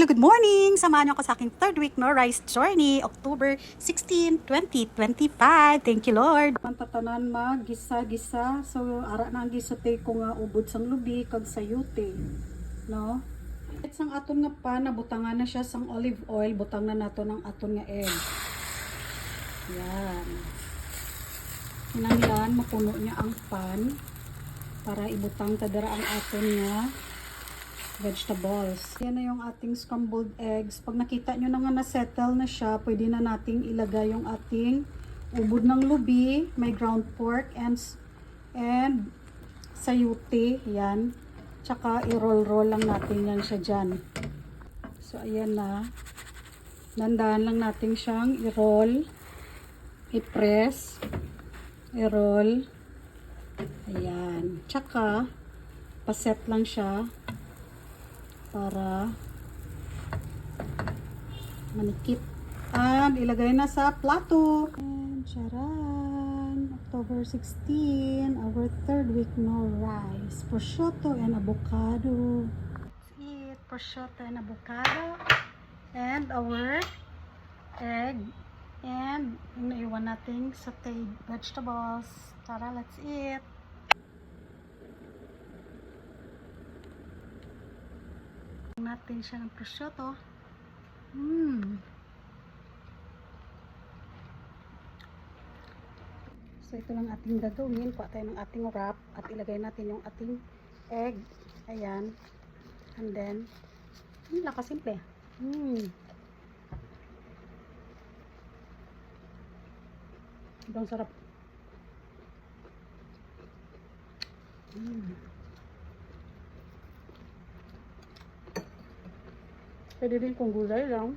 Hello, good morning! Samahan niyo ako sa aking third week no rice journey, October 16, 2025. Thank you, Lord. Mantatanan mag-gisa-gisa. So, ara na ang gisote ko nga ubod sang lubi kag sayute. No? At sang aton nga pan, nabutangan na siya sang olive oil. Butang na nato ng aton nga egg. Yan. Kinanglan, mapuno niya ang pan para ibutang tadara ang aton nga vegetables. Yan na yung ating scrambled eggs. Pag nakita nyo na nga na-settle na siya, pwede na nating ilagay yung ating ubod ng lubi, may ground pork and sayute. Yan. Tsaka i-roll-roll lang natin yan siya dyan. So, ayan na. Nandahan lang natin siyang i-roll, i-press, i-roll. Ayan. Tsaka, paset lang siya para manikip. And ilagay na sa plato. And charan! October 16, our third week no rice. Prosciutto and avocado. Let's eat prosciutto and avocado. And our egg. And yung naiwan nating sauteed vegetables. Tara, let's eat. Natin siya ng prosciutto. So ito lang ating gagawin. Kuha tayo ng ating wrap at ilagay natin yung ating egg. Ayan. And then nakasimple. Ibang sarap. Pwede din kung gulay lang.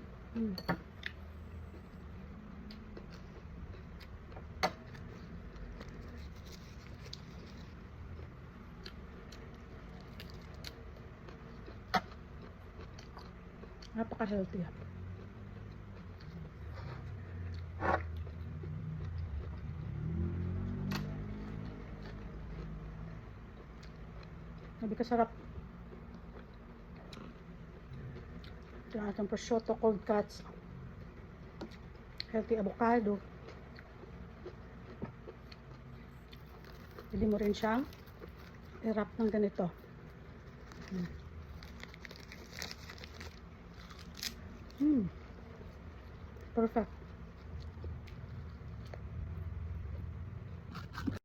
Napaka-healthy. Sabi ka sarap. Ito ang ating prosciutto, cold cuts, healthy avocado. Pwede mo rin siyang i-wrap ng ganito. Perfect.